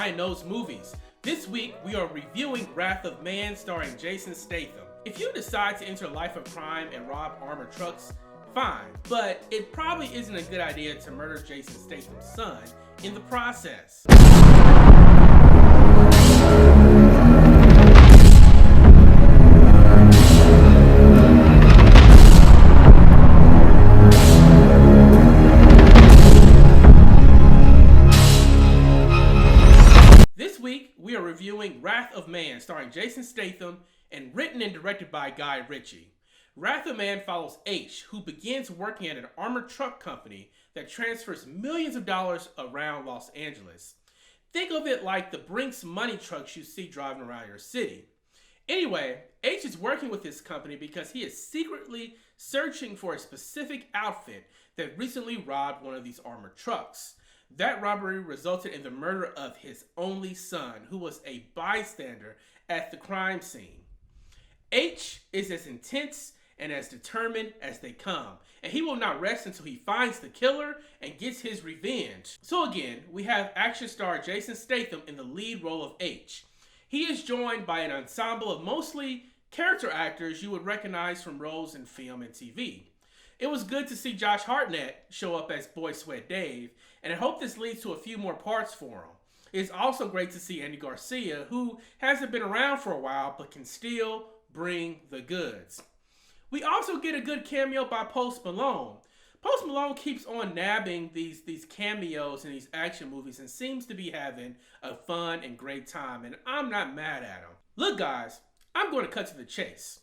Bryon Knows Movies. This week, we are reviewing Wrath of Man starring Jason Statham. If you decide to enter a life of crime and rob armored trucks, fine. But it probably isn't a good idea to murder Jason Statham's son in the process. Reviewing Wrath of Man starring Jason Statham and written and directed by Guy Ritchie. Wrath of Man follows H, who begins working at an armored truck company that transfers millions of dollars around Los Angeles. Think of it like the Brinks money trucks you see driving around your city. Anyway, H is working with this company because he is secretly searching for a specific outfit that recently robbed one of these armored trucks. That robbery resulted in the murder of his only son, who was a bystander at the crime scene. H is as intense and as determined as they come, and he will not rest until he finds the killer and gets his revenge. So again, we have action star Jason Statham in the lead role of H. He is joined by an ensemble of mostly character actors you would recognize from roles in film and TV. It was good to see Josh Hartnett show up as Boy Sweat Dave, and I hope this leads to a few more parts for him. It's also great to see Andy Garcia, who hasn't been around for a while but can still bring the goods. We also get a good cameo by Post Malone. Post Malone keeps on nabbing these cameos in these action movies and seems to be having a fun and great time, and I'm not mad at him. Look guys, I'm going to cut to the chase.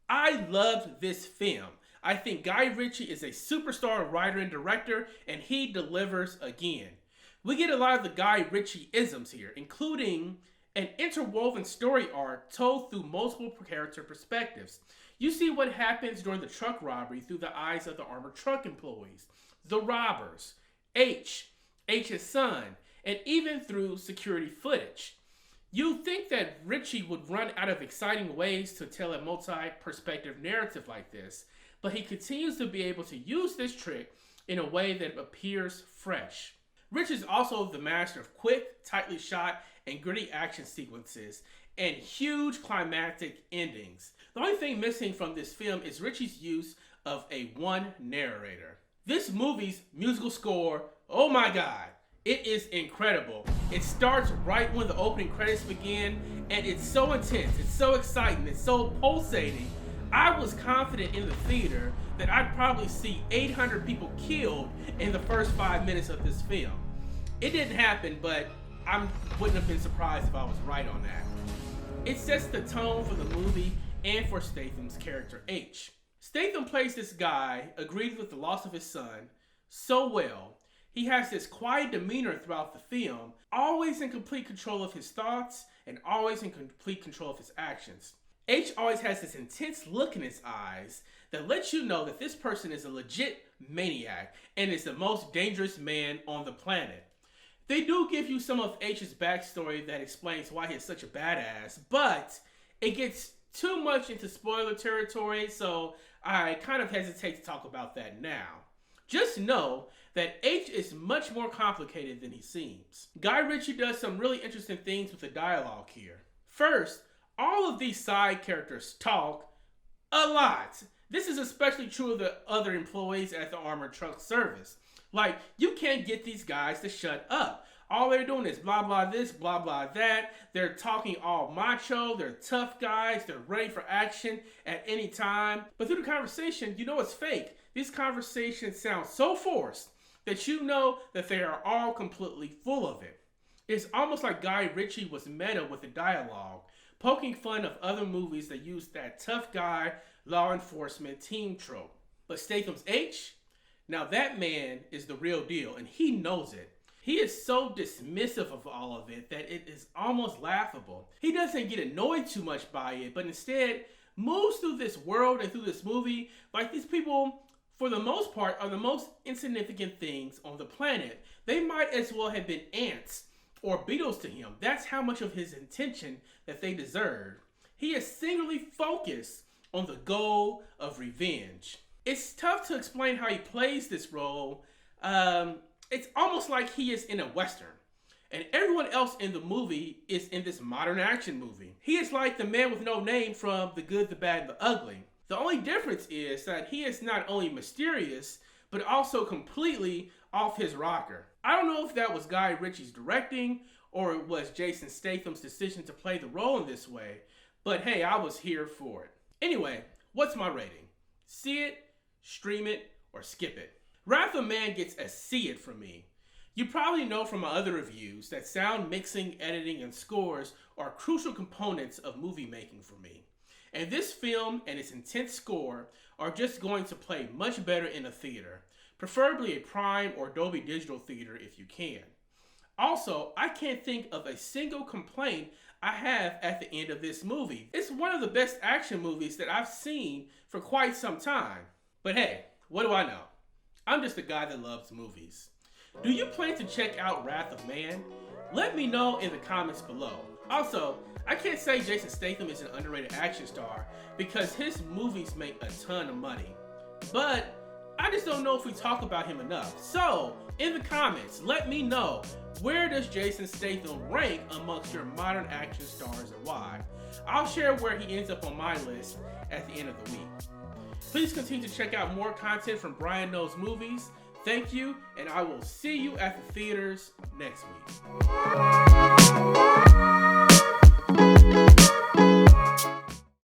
I loved this film. I think Guy Ritchie is a superstar writer and director, and he delivers again. We get a lot of the Guy Ritchie-isms here, including an interwoven story arc told through multiple character perspectives. You see what happens during the truck robbery through the eyes of the armored truck employees, the robbers, H's son, and even through security footage. You'd think that Ritchie would run out of exciting ways to tell a multi-perspective narrative like this, but he continues to be able to use this trick in a way that appears fresh. Ritchie is also the master of quick, tightly shot, and gritty action sequences, and huge climactic endings. The only thing missing from this film is Ritchie's use of a one narrator. This movie's musical score, oh my god, it is incredible. It starts right when the opening credits begin, and it's so intense, it's so exciting, it's so pulsating. I was confident in the theater that I'd probably see 800 people killed in the first 5 minutes of this film. It didn't happen, but I wouldn't have been surprised if I was right on that. It sets the tone for the movie and for Statham's character H. Statham plays this guy, agreed with the loss of his son, so well. He has this quiet demeanor throughout the film, always in complete control of his thoughts and always in complete control of his actions. H always has this intense look in his eyes that lets you know that this person is a legit maniac and is the most dangerous man on the planet. They do give you some of H's backstory that explains why he's such a badass, but it gets too much into spoiler territory, so I kind of hesitate to talk about that now. Just know that H is much more complicated than he seems. Guy Ritchie does some really interesting things with the dialogue here. First, all of these side characters talk a lot. This is especially true of the other employees at the armored truck service. Like, you can't get these guys to shut up. All they're doing is blah blah this, blah blah that. They're talking all macho, they're tough guys, they're ready for action at any time. But through the conversation, you know it's fake. These conversations sound so forced that you know that they are all completely full of it. It's almost like Guy Ritchie was meta with the dialogue, poking fun of other movies that use that tough guy, law enforcement team trope. But Statham's H? Now that man is the real deal, and he knows it. He is so dismissive of all of it that it is almost laughable. He doesn't get annoyed too much by it, but instead moves through this world and through this movie like these people, for the most part, are the most insignificant things on the planet. They might as well have been ants or beetles to him. That's how much of his intention that they deserve. He is singularly focused on the goal of revenge. It's tough to explain how he plays this role. It's almost like he is in a Western. and everyone else in the movie is in this modern action movie. He is like the man with no name from The Good, the Bad, and the Ugly. The only difference is that he is not only mysterious, but also completely off his rocker. I don't know if that was Guy Ritchie's directing or it was Jason Statham's decision to play the role in this way, but hey, I was here for it. Anyway, what's my rating? See it, stream it, or skip it. Wrath of Man gets a see it from me. You probably know from my other reviews that sound mixing, editing, and scores are crucial components of movie making for me. And this film and its intense score are just going to play much better in a theater, preferably a Prime or Dolby Digital theater if you can. Also, I can't think of a single complaint I have at the end of this movie. It's one of the best action movies that I've seen for quite some time. But hey, what do I know? I'm just a guy that loves movies. Do you plan to check out Wrath of Man? Let me know in the comments below. Also, I can't say Jason Statham is an underrated action star because his movies make a ton of money. But I just don't know if we talk about him enough. So, in the comments, let me know, where does Jason Statham rank amongst your modern action stars and why? I'll share where he ends up on my list at the end of the week. Please continue to check out more content from Bryon Knows Movies. Thank you, and I will see you at the theaters next week.